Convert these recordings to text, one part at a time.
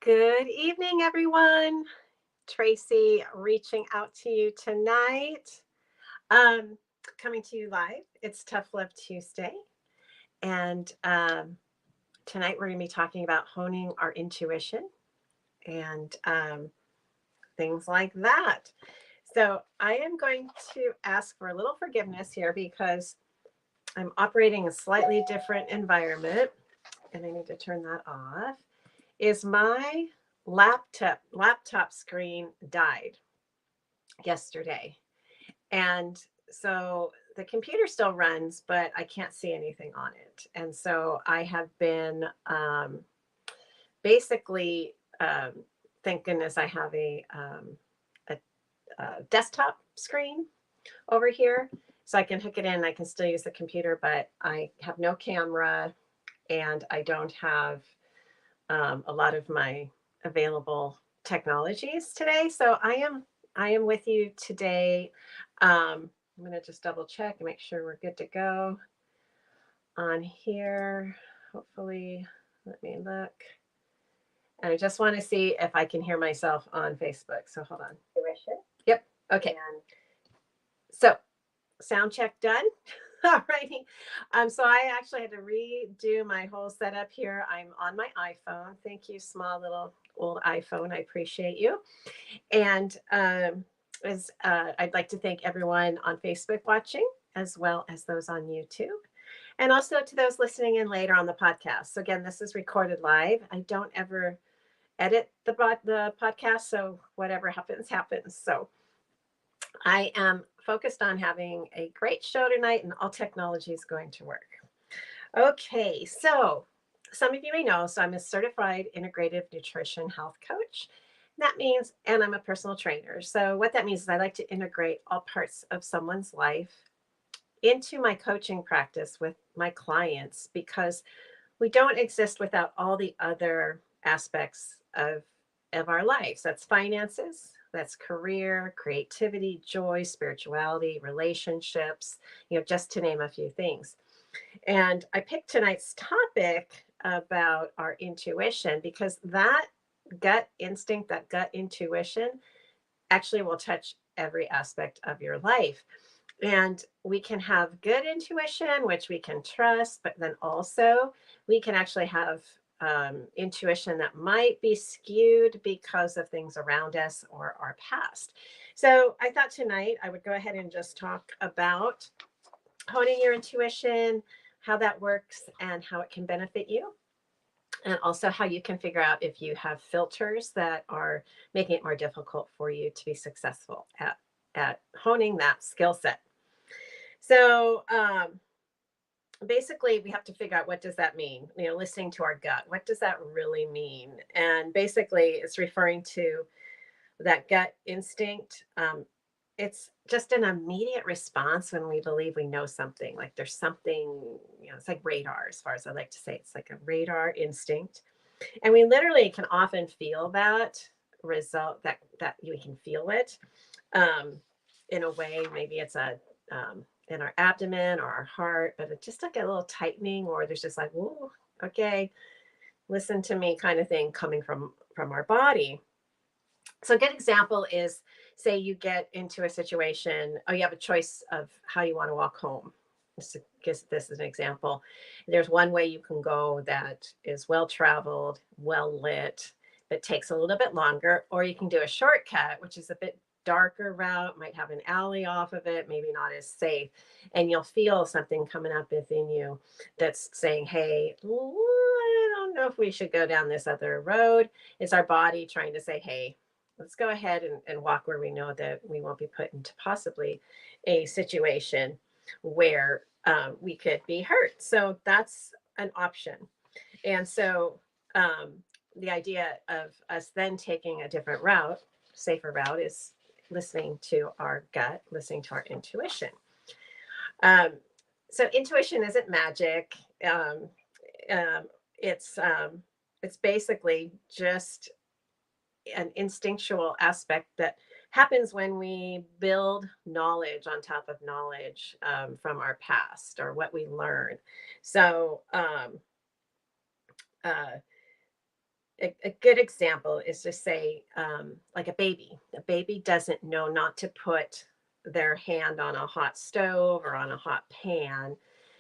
Good evening, everyone. Tracy reaching out to you tonight. Um, Coming to you live. It's Tough Love Tuesday. And tonight we're going to be talking about honing our intuition and things like that. So I am going to ask for a little forgiveness here because I'm operating a slightly different environment and I need to turn that off. Is my laptop screen died yesterday. And so the computer still runs, but I can't see anything on it. And so I have been basically, thank goodness I have a, a desktop screen over here. So I can hook it in. I can still use the computer, but I have no camera and I don't have a lot of my available technologies today. So I am with you today. I'm going to just double check and make sure we're good to go on here. Hopefully, let me look. And I just want to see if I can hear myself on Facebook. So hold on. Yep. Okay. So sound check done. All righty. So I actually had to redo my whole setup here. I'm on my iPhone. Thank you, small little old iPhone. I appreciate you. And I'd like to thank everyone on Facebook watching, as well as those on YouTube, and also to those listening in later on the podcast. So again, this is recorded live. I don't ever edit the podcast, so whatever happens, happens. So I am focused on having a great show tonight, and all technology is going to work. Okay, so some of you may know, so I'm a certified integrative nutrition health coach. That means, and I'm a personal trainer. So what that means is I like to integrate all parts of someone's life into my coaching practice with my clients because we don't exist without all the other aspects of our lives. That's finances, that's career, creativity, joy, spirituality, relationships, just to name a few things. And I picked tonight's topic about our intuition because that gut instinct, that gut intuition actually will touch every aspect of your life. And we can have good intuition, which we can trust, but then also we can actually have intuition that might be skewed because of things around us or our past. So I thought tonight I would go ahead and just talk about honing your intuition, how that works, and how it can benefit you. And also how you can figure out if you have filters that are making it more difficult for you to be successful at honing that skill set. So basically, we have to figure out what does that mean? Listening to our gut. What does that really mean? And basically, it's referring to that gut instinct. It's just an immediate response when we believe we know something. Like there's something, it's like radar, as far as I like to say. It's like a radar instinct. And we literally can often feel that result, that we can feel it in a way. Maybe it's in our abdomen or our heart, but it's just like a little tightening, or there's just like, whoa, okay, listen to me kind of thing coming from our body. So a good example is, say you get into a situation, or you have a choice of how you want to walk home. This is an example. There's one way you can go that is well traveled, well lit, but takes a little bit longer, or you can do a shortcut, which is a bit darker route, might have an alley off of it, maybe not as safe, and you'll feel something coming up within you that's saying, hey, I don't know if we should go down this other road. It's our body trying to say, hey, let's go ahead and walk where we know that we won't be put into possibly a situation where we could be hurt. So that's an option. And so the idea of us then taking a different route, safer route, is listening to our gut, listening to our intuition. Um, so intuition isn't magic. Um, it's basically just an instinctual aspect that happens when we build knowledge on top of knowledge from our past or what we learn. So uh, a good example is to say, like a baby doesn't know not to put their hand on a hot stove or on a hot pan.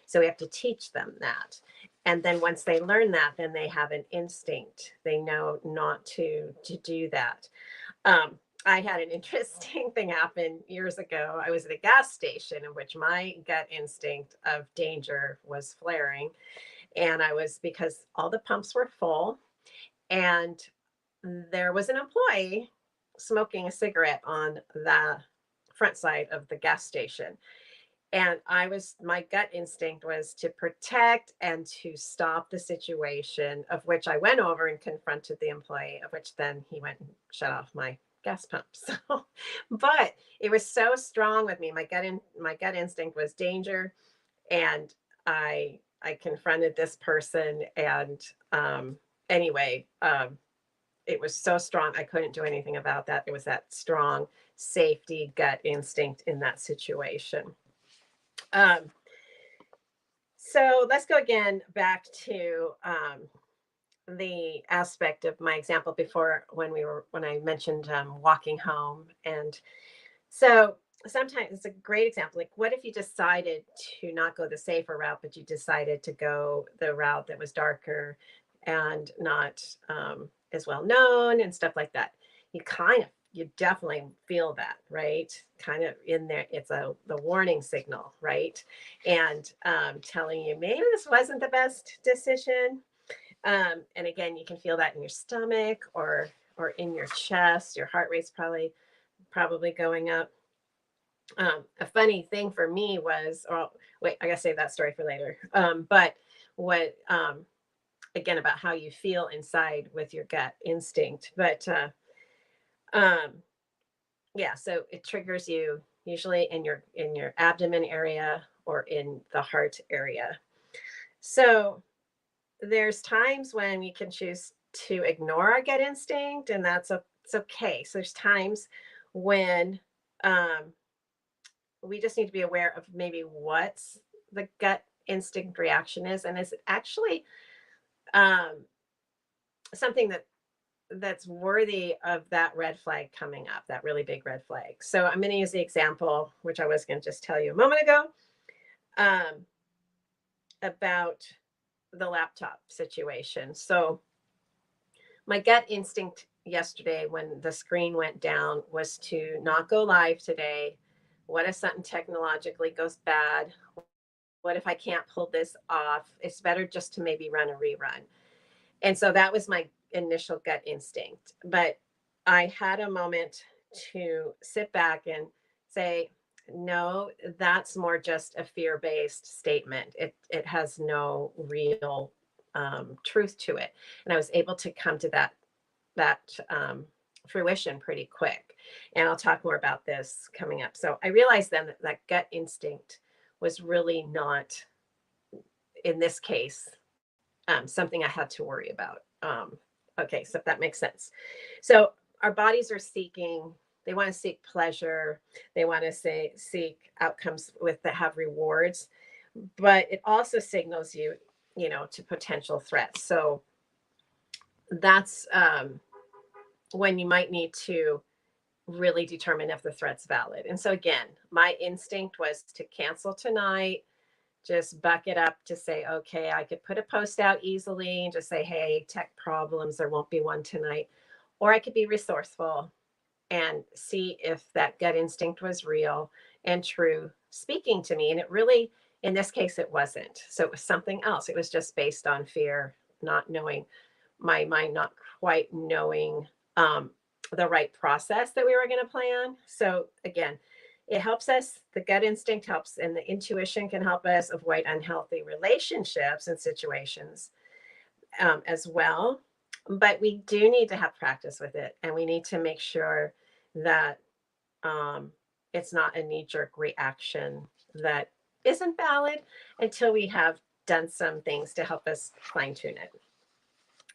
So we have to teach them that. And then once they learn that, then they have an instinct. They know not to do that. I had an interesting thing happen years ago. I was at a gas station in which my gut instinct of danger was flaring. And I was, because all the pumps were full, and there was an employee smoking a cigarette on the front side of the gas station. And my gut instinct was to protect and to stop the situation, of which I went over and confronted the employee, of which then he went and shut off my gas pump. So, but it was so strong with me. My gut instinct was danger. And I confronted this person. And anyway, it was so strong. I couldn't do anything about that. It was that strong safety gut instinct in that situation. Um, so let's go again back to the aspect of my example before, when I mentioned walking home. And so sometimes it's a great example. Like, what if you decided to not go the safer route, but you decided to go the route that was darker and not as well known and stuff like that? You definitely feel that, right? Kind of in there. It's the warning signal, right? And telling you maybe this wasn't the best decision. And again, you can feel that in your stomach or in your chest. Your heart rate's probably going up. A funny thing for me was, oh wait, I gotta save that story for later. But what again, about how you feel inside with your gut instinct. But um, yeah, so it triggers you usually in your abdomen area or in the heart area. So there's times when we can choose to ignore our gut instinct, and it's okay. So there's times when um, we just need to be aware of maybe what's the gut instinct reaction is, and is it actually um, something that's worthy of that red flag coming up, that really big red flag. So I'm going to use the example, which I was going to just tell you a moment ago, um, about the laptop situation. So my gut instinct yesterday when the screen went down was to not go live today. What if something technologically goes bad? What if I can't pull this off? It's better just to maybe run a rerun. And so that was my initial gut instinct. But I had a moment to sit back and say, no, that's more just a fear-based statement. It has no real truth to it. And I was able to come to that fruition pretty quick. And I'll talk more about this coming up. So I realized then that gut instinct was really not, in this case, something I had to worry about. Okay, so if that makes sense. So our bodies are they want to seek pleasure. They want to seek outcomes that have rewards, but it also signals you to potential threats. So that's when you might need to really determine if the threat's valid. And so again, my instinct was to cancel tonight, just buck it up to say, okay, I could put a post out easily and just say, hey, tech problems, there won't be one tonight. Or I could be resourceful and see if that gut instinct was real and true speaking to me. And it really, in this case, it wasn't. So it was something else. It was just based on fear, not knowing, my mind not quite knowing the right process that we were going to plan. So again, it helps us, the gut instinct helps, and the intuition can help us avoid unhealthy relationships and situations as well. But we do need to have practice with it, and we need to make sure that it's not a knee jerk reaction that isn't valid until we have done some things to help us fine tune it.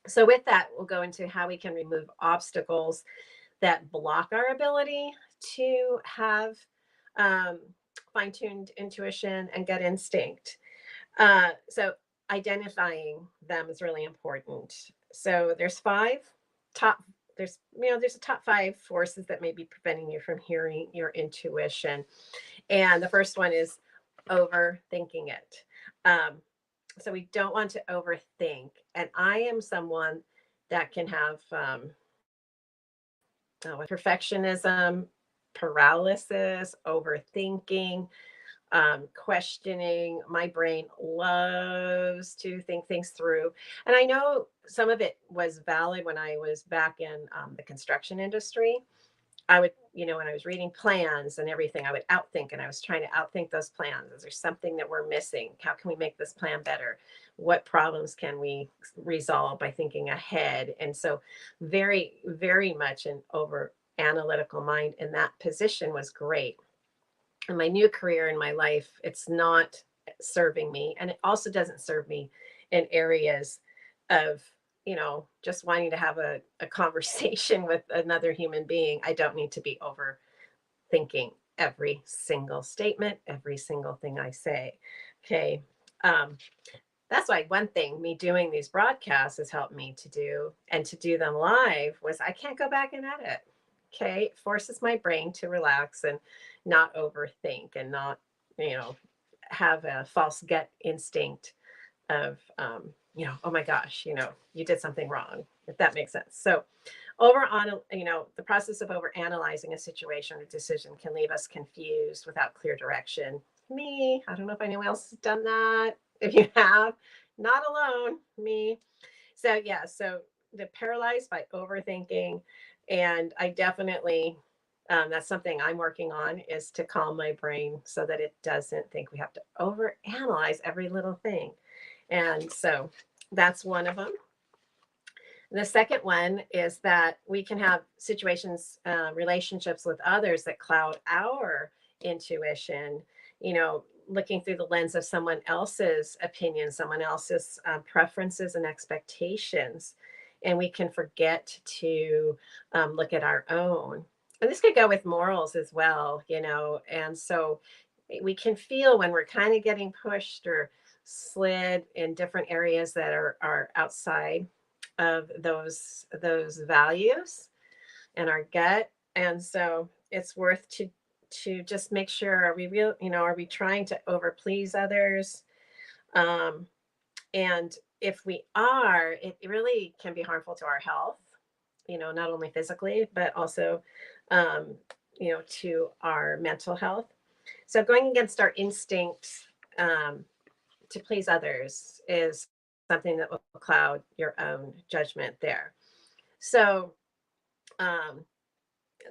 So, with that, we'll go into how we can remove obstacles that block our ability to have fine-tuned intuition and gut instinct. So identifying them is really important. So there's five top, there's a top five forces that may be preventing you from hearing your intuition. And the first one is overthinking it. Um, so we don't want to overthink. And I am someone that can have perfectionism, paralysis, overthinking, questioning. My brain loves to think things through. And I know some of it was valid when I was back in the construction industry. I would, when I was reading plans and everything, I would outthink and I was trying to outthink those plans. Is there something that we're missing? How can we make this plan better? What problems can we resolve by thinking ahead? And so, very, very much an over analytical mind in that position was great. And my new career in my life, it's not serving me. And it also doesn't serve me in areas of, just wanting to have a conversation with another human being. I don't need to be overthinking every single statement, every single thing I say. Okay. Um, that's why one thing me doing these broadcasts has helped me to do, and to do them live, was I can't go back and edit. Okay. It forces my brain to relax and not overthink and not, you know, have a false gut instinct of, oh my gosh, you did something wrong, if that makes sense. So the process of over analyzing a situation or decision can leave us confused without clear direction. I don't know if anyone else has done that. If you have, not alone, me. So yeah, so the paralyzed by overthinking. And I definitely, that's something I'm working on, is to calm my brain so that it doesn't think we have to overanalyze every little thing. And so that's one of them. The second one is that we can have situations, relationships with others that cloud our intuition, looking through the lens of someone else's opinion, someone else's preferences and expectations. And we can forget to look at our own. And this could go with morals as well, and so we can feel when we're kind of getting pushed or slid in different areas that are outside of those values and our gut. And so it's worth to just make sure, are we real, are we trying to over please others? And if we are, it really can be harmful to our health, not only physically but also to our mental health. So going against our instinct to please others is something that will cloud your own judgment there. So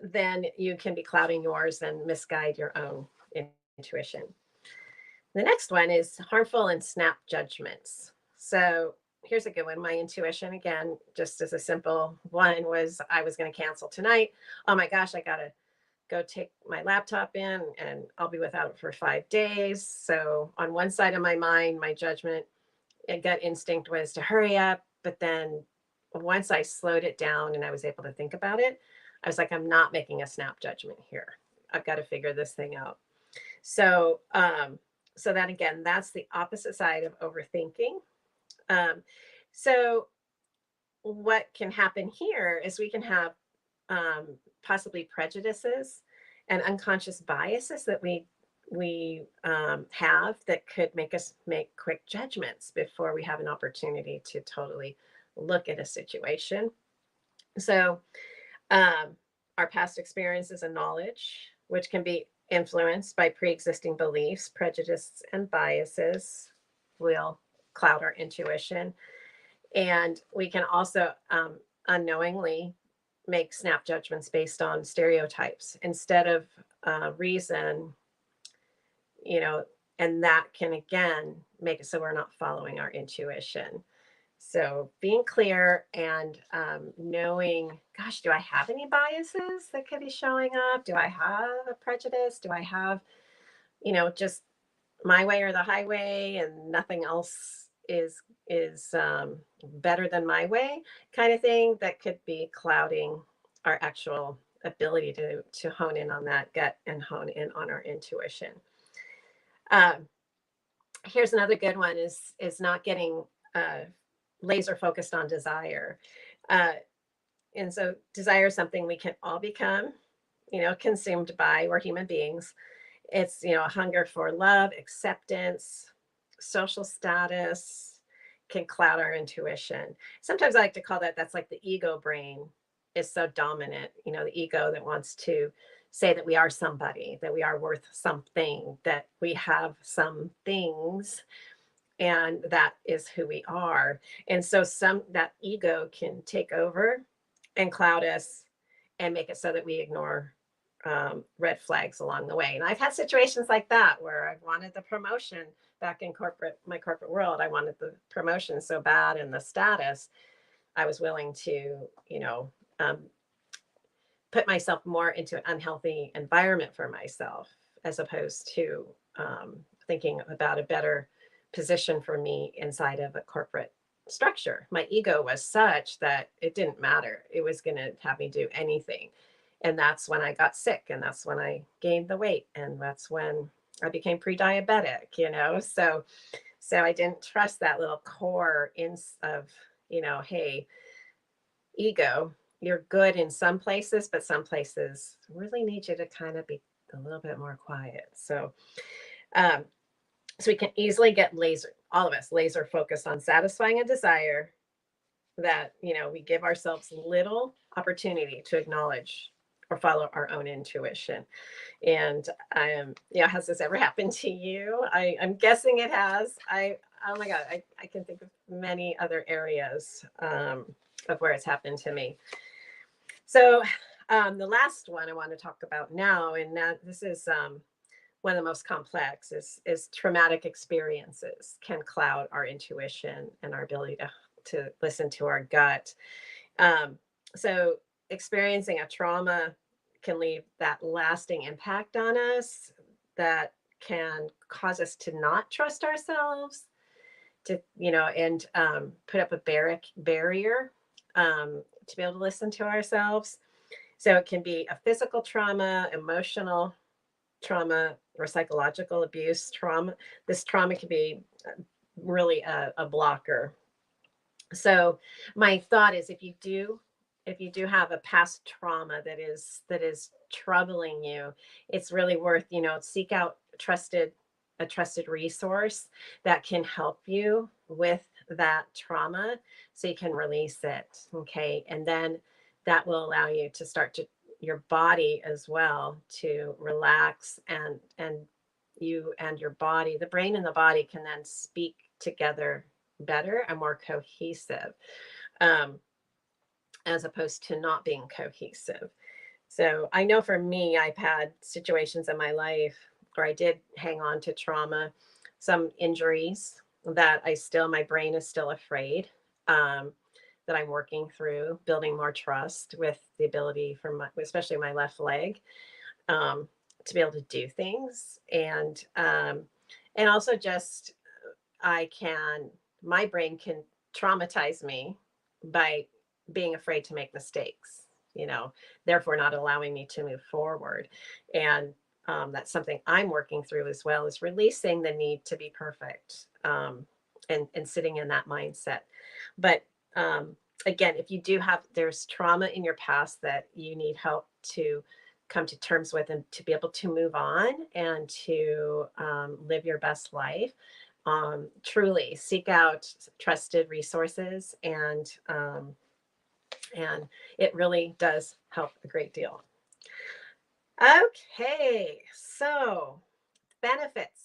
then you can be clouding yours and misguide your own intuition. The next one is harmful and snap judgments. So here's a good one. My intuition, again, just as a simple one, was I was going to cancel tonight. Oh my gosh, I got to go take my laptop in and I'll be without it for 5 days. So on one side of my mind, my judgment and gut instinct was to hurry up. But then once I slowed it down and I was able to think about it, I was like, I'm not making a snap judgment here. I've got to figure this thing out. So, so that again, that's the opposite side of overthinking. So what can happen here is we can have possibly prejudices and unconscious biases that we have that could make us make quick judgments before we have an opportunity to totally look at a situation. So our past experiences and knowledge, which can be influenced by pre-existing beliefs, prejudices, and biases, will cloud our intuition. And we can also unknowingly make snap judgments based on stereotypes instead of reason, and that can again make it so we're not following our intuition. So being clear and knowing, gosh, do I have any biases that could be showing up? Do I have a prejudice? Do I have, just my way or the highway and nothing else is better than my way, kind of thing, that could be clouding our actual ability to hone in on that gut and hone in on our intuition. Here's another good one: is not getting laser focused on desire. Uh, and so desire is something we can all become, consumed by. We're human beings. It's, a hunger for love, acceptance, social status can cloud our intuition. Sometimes I like to call that's like the ego brain is so dominant, the ego that wants to say that we are somebody, that we are worth something, that we have some things, and that is who we are. And so that ego can take over and cloud us and make it so that we ignore red flags along the way. And I've had situations like that where I wanted the promotion back in my corporate world. I wanted the promotion so bad, and the status. I was willing to, um, put myself more into an unhealthy environment for myself, as opposed to thinking about a better position for me inside of a corporate structure. My ego was such that it didn't matter. It was going to have me do anything. And that's when I got sick, and that's when I gained the weight, and that's when I became pre-diabetic, so I didn't trust that little core of, hey, ego, you're good in some places, but some places really need you to kind of be a little bit more quiet. Um, so we can easily get all of us laser focused on satisfying a desire that, we give ourselves little opportunity to acknowledge or follow our own intuition. And has this ever happened to you? I'm guessing it has. Oh my God, I can think of many other areas of where it's happened to me. So the last one I want to talk about now, and this is one of the most complex, is traumatic experiences can cloud our intuition and our ability to listen to our gut. So experiencing a trauma can leave that lasting impact on us that can cause us to not trust ourselves, to, and put up a barrier to be able to listen to ourselves. So it can be a physical trauma, emotional trauma, or psychological abuse trauma. This trauma can be really a blocker. So my thought is, if you do have a past trauma that is troubling you, it's really worth, seek out a trusted resource that can help you with that trauma, so you can release it. Okay. And then that will allow you to start to your body as well to relax, and you and your body, the brain and the body, can then speak together better and more cohesive, as opposed to not being cohesive. So I know for me, I've had situations in my life where I did hang on to trauma, some injuries that my brain is still afraid, that I'm working through, building more trust with the ability for especially my left leg, to be able to do things. And also just, my brain can traumatize me by being afraid to make mistakes, therefore not allowing me to move forward. And that's something I'm working through as well, is releasing the need to be perfect, and sitting in that mindset. But again, if you there's trauma in your past that you need help to come to terms with, and to be able to move on and to live your best life, truly seek out trusted resources, and it really does help a great deal. Okay, so benefits.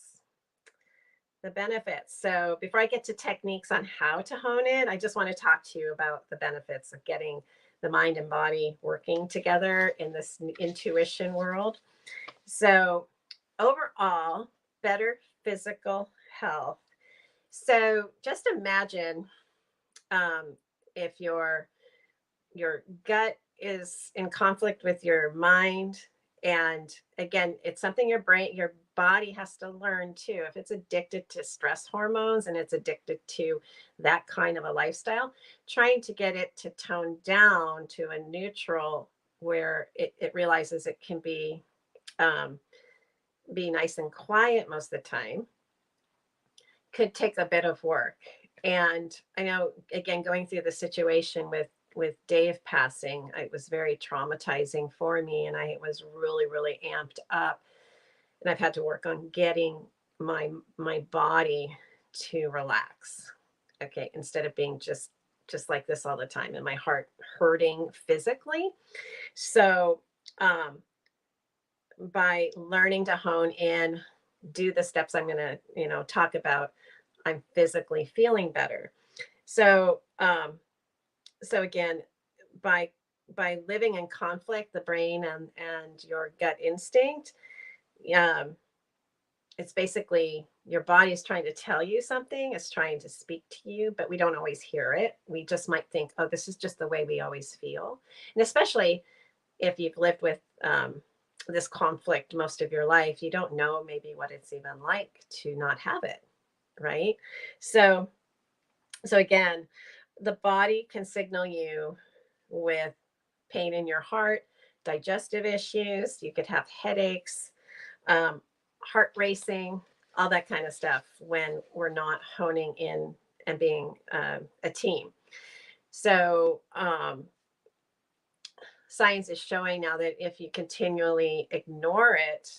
The benefits. So before I get to techniques on how to hone it, I just want to talk to you about the benefits of getting the mind and body working together in this intuition world. So overall, better physical health. So just imagine, if your gut is in conflict with your mind, and again, it's something your body has to learn too. If it's addicted to stress hormones and it's addicted to that kind of a lifestyle, trying to get it to tone down to a neutral, where it realizes it can be nice and quiet most of the time, could take a bit of work. And I know, again, going through the situation with Dave passing, it was very traumatizing for me, and I was really, really amped up. And I've had to work on getting my body to relax. Okay, instead of being just like this all the time, and my heart hurting physically. So um, by learning to hone in, do the steps I'm going to, talk about, I'm physically feeling better. So, so again, by living in conflict, the brain and your gut instinct, um, it's basically your body is trying to tell you something, it's trying to speak to you, but we don't always hear it. We just might think, oh, this is just the way we always feel. And especially if you've lived with this conflict most of your life, you don't know maybe what it's even like to not have it, right? So, so again, the body can signal you with pain in your heart, digestive issues. You could have headaches, um, heart racing, all that kind of stuff when we're not honing in and being a team. So, science is showing now that if you continually ignore it,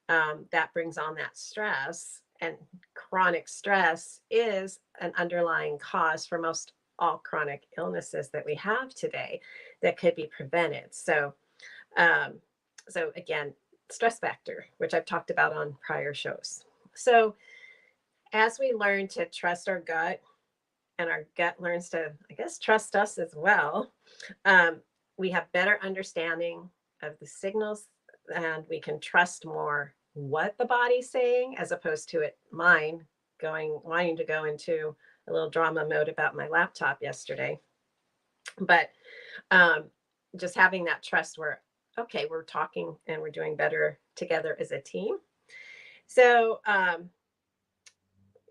that brings on that stress. And chronic stress is an underlying cause for most all chronic illnesses that we have today that could be prevented. So, um, so again, stress factor, which I've talked about on prior shows. So, as we learn to trust our gut, and our gut learns to, I guess, trust us as well, um, we have better understanding of the signals, and we can trust more what the body's saying as opposed to it mine wanting to go into a little drama mode about my laptop yesterday. But um, just having that trust where, okay, we're talking and we're doing better together as a team. So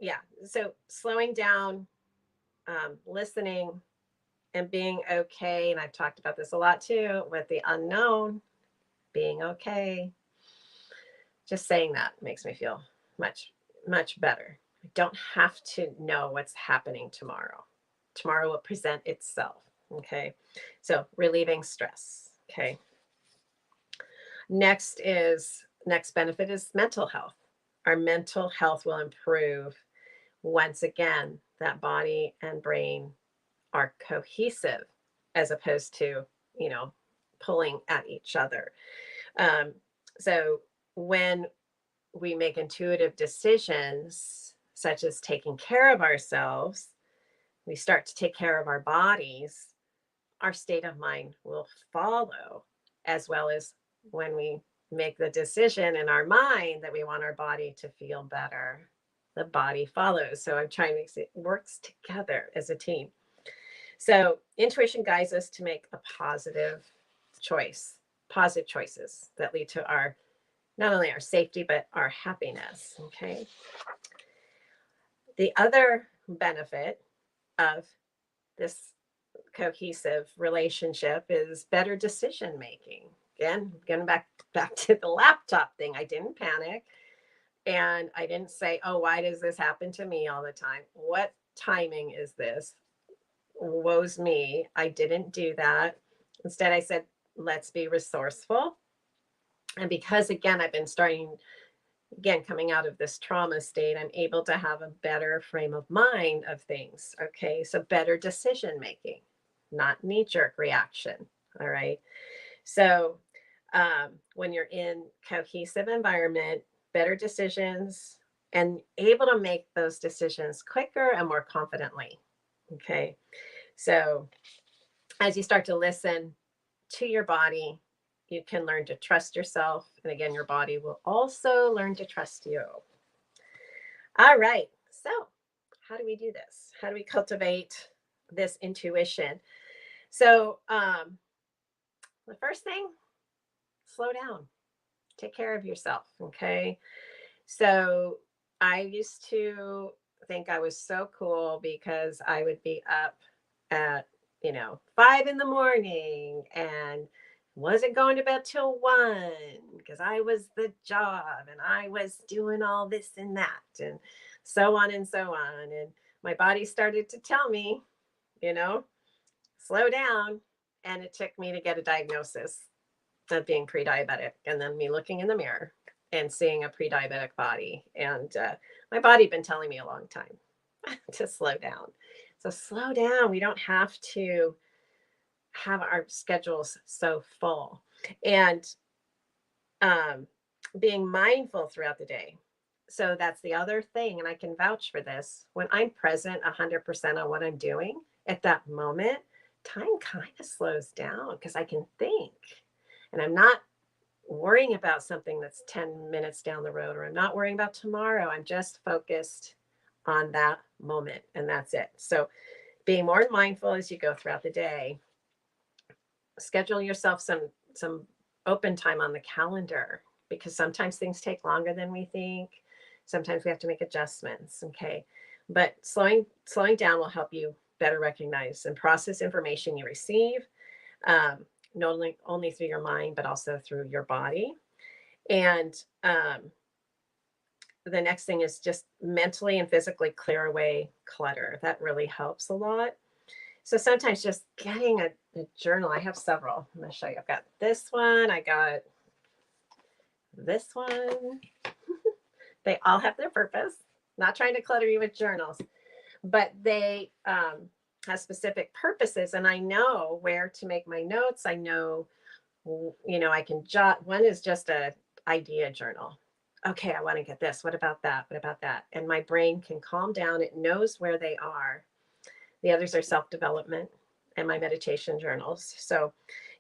yeah, so slowing down, listening, and being okay. And I've talked about this a lot too with the unknown, being okay. Just saying that makes me feel much, much better. I don't have to know what's happening tomorrow. Tomorrow will present itself. Okay. So relieving stress. Okay. Next benefit is mental health. Our mental health will improve once again that body and brain are cohesive as opposed to, you know, pulling at each other. Um, so when we make intuitive decisions, such as taking care of ourselves, we start to take care of our bodies, our state of mind will follow, as well as when we make the decision in our mind that we want our body to feel better, the body follows. So I'm trying to say it works together as a team. So intuition guides us to make a positive choices that lead to our not only our safety but our happiness. Okay. The other benefit of this cohesive relationship is better decision making. Again, getting back to the laptop thing. I didn't panic and I didn't say, "Oh, why does this happen to me all the time? What timing is this? Woe's me. I didn't do that." Instead, I said, let's be resourceful. And because, again, I've been starting, again, coming out of this trauma state, I'm able to have a better frame of mind of things. Okay. So better decision making, not knee jerk reaction. All right. So when you're in cohesive environment, better decisions and able to make those decisions quicker and more confidently. Okay. So as you start to listen to your body, you can learn to trust yourself. And again, your body will also learn to trust you. All right. So, how do we do this? How do we cultivate this intuition? So, the first thing, slow down, take care of yourself. Okay. So, I used to think I was so cool because I would be up at 5 in the morning and wasn't going to bed till 1 because I was the job and I was doing all this and that and so on and so on. And my body started to tell me, you know, slow down. And it took me to get a diagnosis of being pre-diabetic, and then me looking in the mirror and seeing a pre-diabetic body. And my body had been telling me a long time to slow down. So slow down. We don't have to have our schedules so full. And being mindful throughout the day. So that's the other thing. And I can vouch for this. When I'm present 100% on what I'm doing at that moment, time kind of slows down because I can think, and I'm not worrying about something that's 10 minutes down the road, or I'm not worrying about tomorrow. I'm just focused on that moment, and that's it. So being more mindful as you go throughout the day, schedule yourself some open time on the calendar, because sometimes things take longer than we think. Sometimes we have to make adjustments. Okay. But slowing down will help you better recognize and process information you receive, not only through your mind, but also through your body. And the next thing is just mentally and physically clear away clutter. That really helps a lot. So sometimes just getting a journal. I have several. I'm going to show you. I've got this one. I got this one. They all have their purpose. Not trying to clutter you with journals, but they have specific purposes, and I know where to make my notes. I know, I can jot. One is just a idea journal. Okay, I want to get this. What about that? What about that? And my brain can calm down. It knows where they are. The others are self-development and my meditation journals. So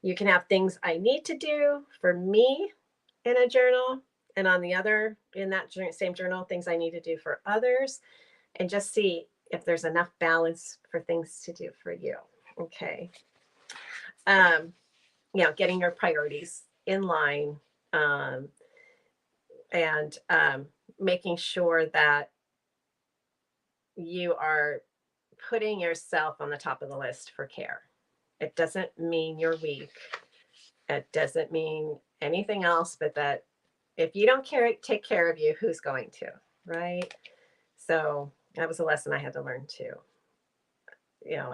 you can have things I need to do for me in a journal, and on the other, in that same journal, things I need to do for others, and just see if there's enough balance for things to do for you. Okay. Getting your priorities in line, and making sure that you are putting yourself on the top of the list for care. It doesn't mean you're weak. It doesn't mean anything else, but that if you don't take care of you, who's going to, right? So that was a lesson I had to learn too.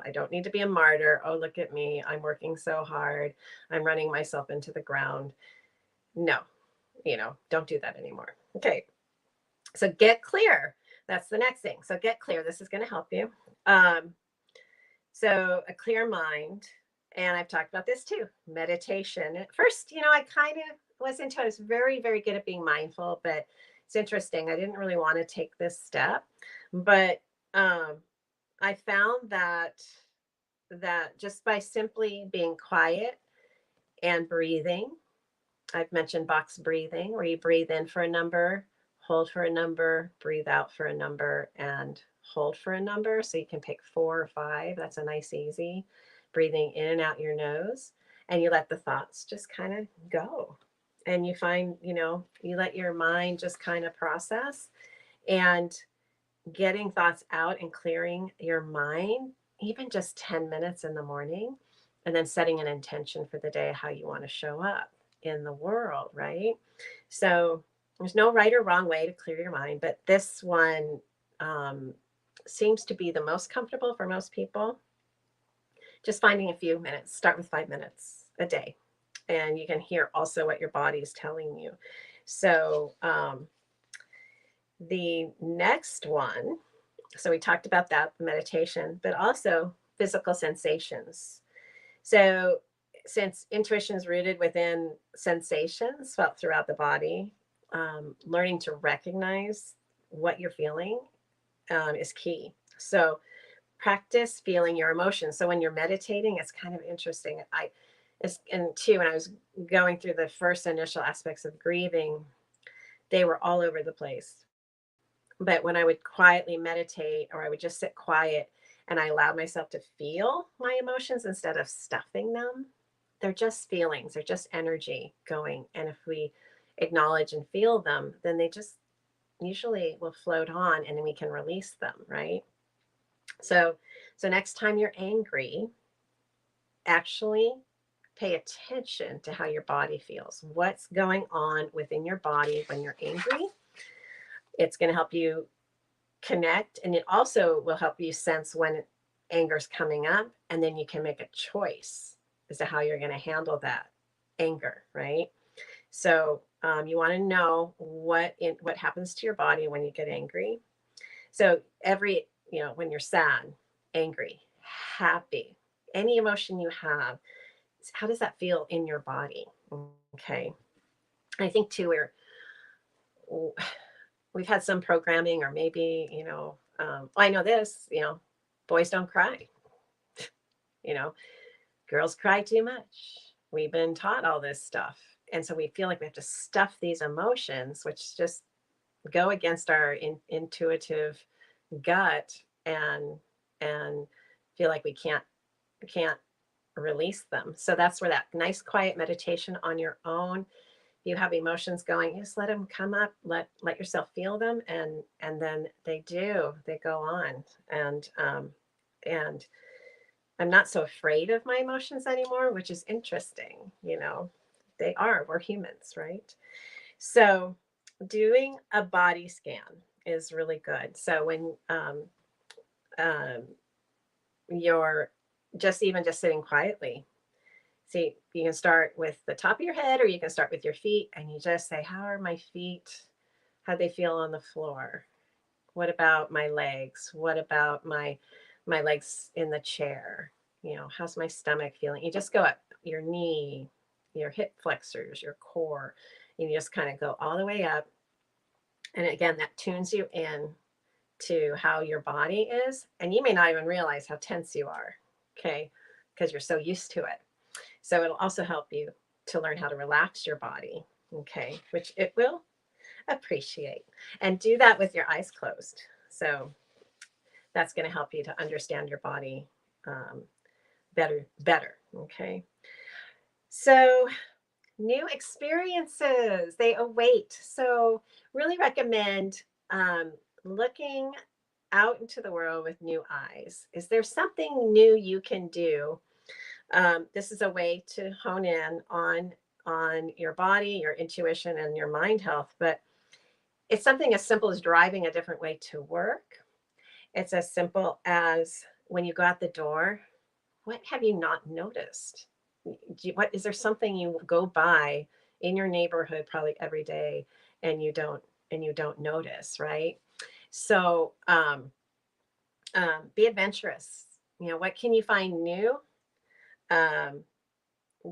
I don't need to be a martyr. Oh, look at me. I'm working so hard. I'm running myself into the ground. No, don't do that anymore. Okay. So get clear. That's the next thing. So get clear. This is going to help you. So a clear mind. And I've talked about this too, meditation. At first, I kind of was into it. I was very, very good at being mindful, but it's interesting. I didn't really want to take this step, but I found that just by simply being quiet and breathing, I've mentioned box breathing, where you breathe in for a number, hold for a number, breathe out for a number, and hold for a number. So you can pick 4 or 5. That's a nice, easy. Breathing in and out your nose, and you let the thoughts just kind of go. And you find, you let your mind just kind of process, and getting thoughts out and clearing your mind, even just 10 minutes in the morning, and then setting an intention for the day, how you want to show up in the world, right? So there's no right or wrong way to clear your mind, but this one seems to be the most comfortable for most people. Just finding a few minutes. Start with 5 minutes a day, and you can hear also what your body is telling you. So the next one, so we talked about that, meditation, but also physical sensations. So since intuition is rooted within sensations felt throughout the body, learning to recognize what you're feeling is key. So practice feeling your emotions. So when you're meditating, it's kind of interesting. When I was going through the first initial aspects of grieving, they were all over the place. But when I would quietly meditate, or I would just sit quiet and I allowed myself to feel my emotions instead of stuffing them, they're just feelings, they're just energy going. And if we acknowledge and feel them, then they just usually will float on, and then we can release them, right? So next time you're angry, actually pay attention to how your body feels. What's going on within your body when you're angry? It's going to help you connect, and it also will help you sense when anger's coming up, and then you can make a choice as to how you're going to handle that anger, right? So you want to know what happens to your body when you get angry. So when you're sad, angry, happy, any emotion you have, how does that feel in your body? Okay. I think too, we've had some programming, or maybe, I know this, boys don't cry, you know, girls cry too much. We've been taught all this stuff. And so we feel like we have to stuff these emotions, which just go against our intuitive gut, and feel like we can't release them. So that's where that nice quiet meditation on your own, you have emotions going, you just let them come up, let yourself feel them, and then they go on. And I'm not so afraid of my emotions anymore, which is interesting. We're humans, right? So doing a body scan is really good. So when um, you're just sitting quietly, see, you can start with the top of your head, or you can start with your feet, and you just say, how are my feet? How they feel on the floor? What about my legs? What about my legs in the chair? How's my stomach feeling? You just go up your knee, your hip flexors, your core, and you just kind of go all the way up. And again, that tunes you in to how your body is. And you may not even realize how tense you are, okay, because you're so used to it. So it'll also help you to learn how to relax your body, okay, which it will appreciate. And do that with your eyes closed. So that's going to help you to understand your body better, okay? So new experiences, they await. So really recommend looking out into the world with new eyes. Is there something new you can do? This is a way to hone in on your body, your intuition, and your mind health. But it's something as simple as driving a different way to work. It's as simple as when you go out the door, what have you not noticed? What is there something you go by in your neighborhood probably every day, and you don't notice, right? So be adventurous. What can you find new? Um,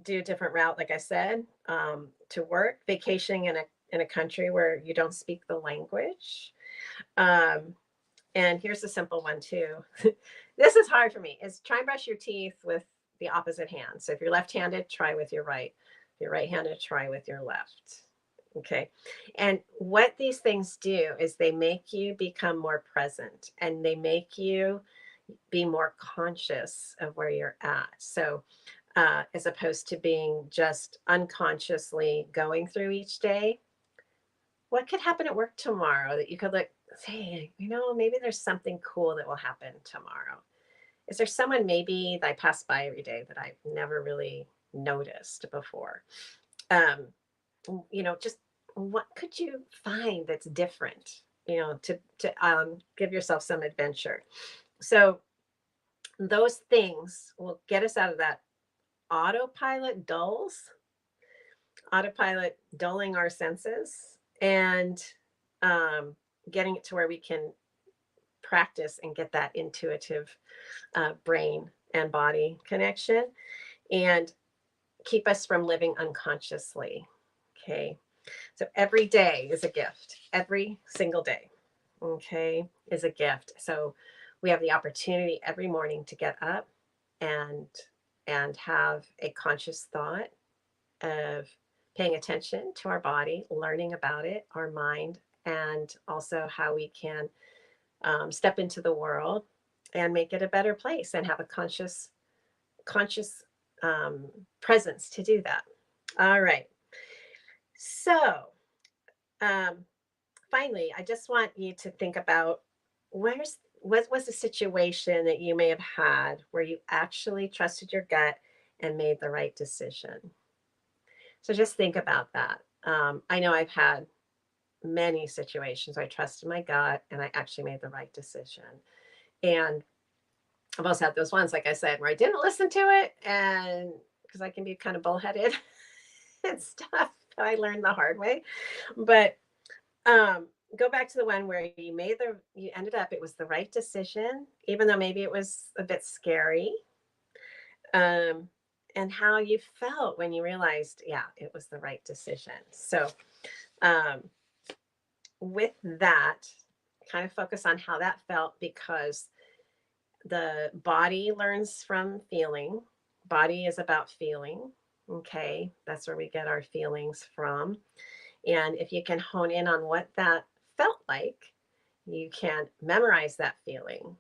do a different route, like I said, to work, vacationing in a country where you don't speak the language. Um, and here's a simple one too. This is hard for me. Is try and brush your teeth with the opposite hand. So if you're left-handed, try with your right. If you're right-handed, try with your left. Okay. And what these things do is they make you become more present, and they make you be more conscious of where you're at. So as opposed to being just unconsciously going through each day, what could happen at work tomorrow that you could look, say, maybe there's something cool that will happen tomorrow. Is there someone maybe that I pass by every day that I've never really noticed before? Um, just what could you find that's different, to give yourself some adventure. So those things will get us out of that autopilot dulling our senses, and um, getting it to where we can practice and get that intuitive brain and body connection, and keep us from living unconsciously. Okay. So every day is a gift. Every single day, okay, is a gift. So we have the opportunity every morning to get up and have a conscious thought of paying attention to our body, learning about it, our mind, and also how we can step into the world and make it a better place, and have a conscious presence to do that. All right. So um, finally, I just want you to think about what was the situation that you may have had where you actually trusted your gut and made the right decision. So just think about that. I know I've had many situations. I trusted my gut and I actually made the right decision. And I've also had those ones, like I said, where I didn't listen to it, and because I can be kind of bullheaded and stuff. I learned the hard way. But um, go back to the one where you ended up, it was the right decision, even though maybe it was a bit scary. Um, and how you felt when you realized, yeah, it was the right decision. So, um, with that, kind of focus on how that felt, because the body learns from feeling. Body is about feeling. Okay. That's where we get our feelings from. And if you can hone in on what that felt like, you can memorize that feeling.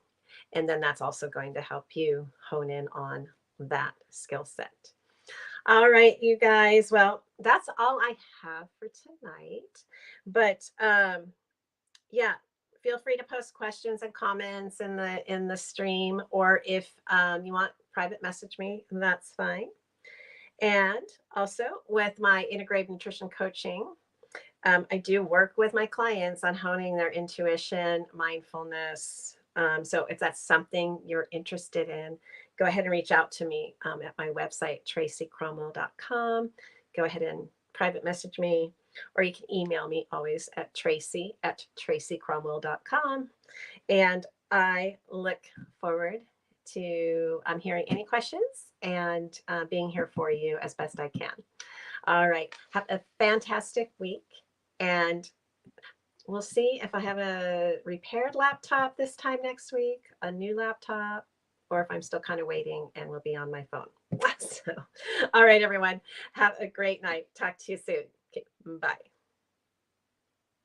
And then that's also going to help you hone in on that skill set. All right, you guys. Well, that's all I have for tonight. But yeah, feel free to post questions and comments in the stream, or if you want, private message me, that's fine. And also with my integrated nutrition coaching, I do work with my clients on honing their intuition, mindfulness. So if that's something you're interested in, go ahead and reach out to me at my website, tracycromwell.com. Go ahead and private message me, or you can email me always at tracy@tracycromwell.com. And I look forward to hearing any questions and being here for you as best I can. All right. Have a fantastic week. And we'll see if I have a repaired laptop this time next week, a new laptop, or if I'm still kind of waiting and will be on my phone. So, all right, everyone. Have a great night. Talk to you soon. Okay, bye.